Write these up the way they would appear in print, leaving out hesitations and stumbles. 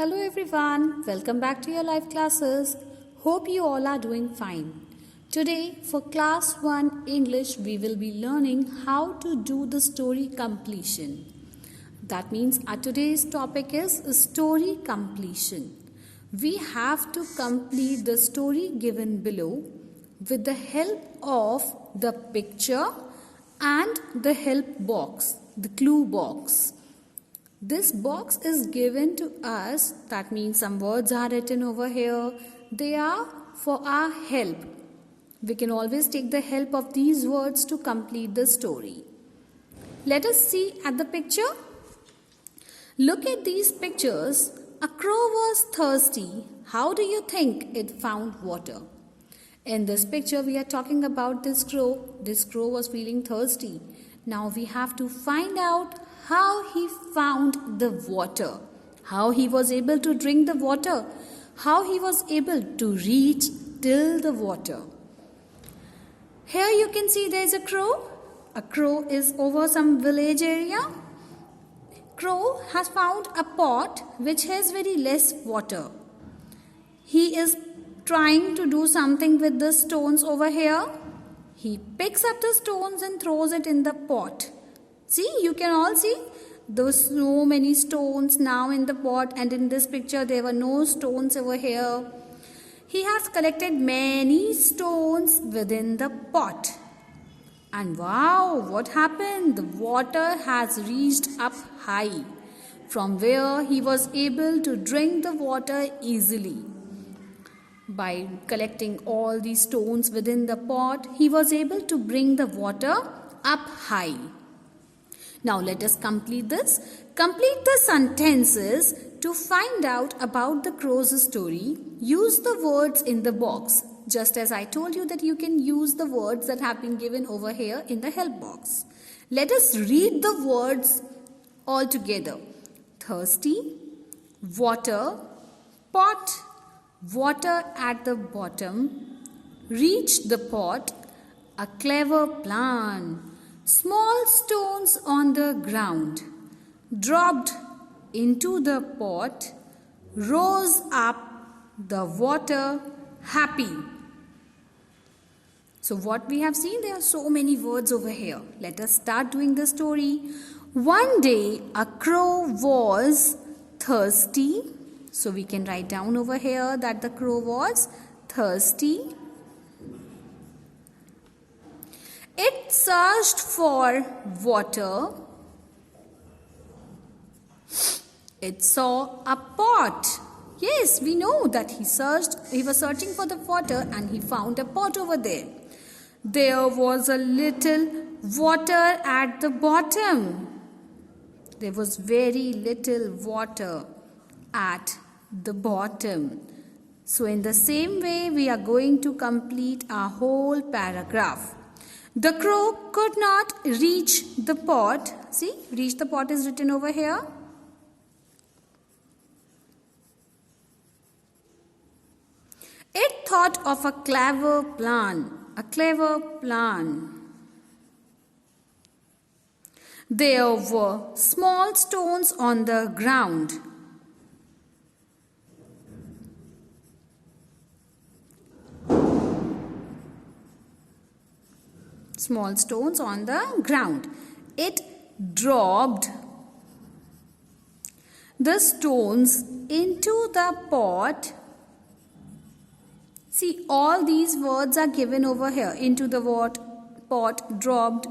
Hello everyone, welcome back to your live classes. Hope you all are doing fine. Today for class 1 English we will be learning how to do the story completion. That means our today's topic is story completion. We have to complete the story given below with the help of the picture and the help box, the clue box. This box is given to us, that means some words are written over here. They are for our help. We can always take the help of these words to complete the story. Let us see at the picture. Look at these pictures. A crow was thirsty. How do you think it found water? In this picture we are talking about this crow. This crow was feeling thirsty. Now we have to find out how he found the water, how he was able to drink the water, how he was able to reach till the water. Here you can see there is a crow. A crow is over some village area. Crow has found a pot which has very less water. He is trying to do something with the stones over here. He picks up the stones and throws it in the pot. See, you can all see those so many stones now in the pot, and in this picture there were no stones over here. He has collected many stones within the pot. And wow, what happened? The water has reached up high, from where he was able to drink the water easily. By collecting all these stones within the pot, he was able to bring the water up high. Now let us complete this. Complete the sentences to find out about the crow's story. Use the words in the box. Just as I told you that you can use the words that have been given over here in the help box. Let us read the words all together. Thirsty, water, pot, water at the bottom, reach the pot, a clever plan. Small stones on the ground, dropped into the pot, rose up the water, happy. So what we have seen, there are so many words over here. Let us start doing the story. One day a crow was thirsty. So we can write down over here that the crow was thirsty. It searched for water. It saw a pot. Yes, we know that he was searching for the water and he found a pot over there. There was a little water at the bottom. There was very little water at the bottom. So in the same way, we are going to complete our whole paragraph. The crow could not reach the pot. See, reach the pot is written over here. It thought of a clever plan. A clever plan. There were small stones on the ground. Small stones on the ground. It dropped the stones into the pot. See, all these words are given over here. Into the pot, dropped.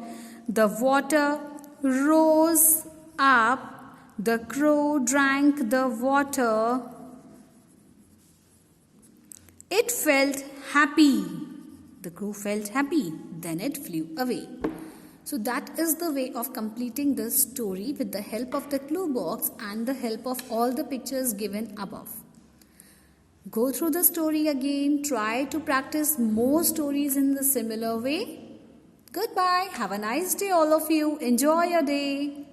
The water rose up. The crow drank the water. It felt happy. The crow felt happy. Then it flew away. So that is the way of completing this story with the help of the clue box and the help of all the pictures given above. Go through the story again. Try to practice more stories in the similar way. Goodbye. Have a nice day all of you. Enjoy your day.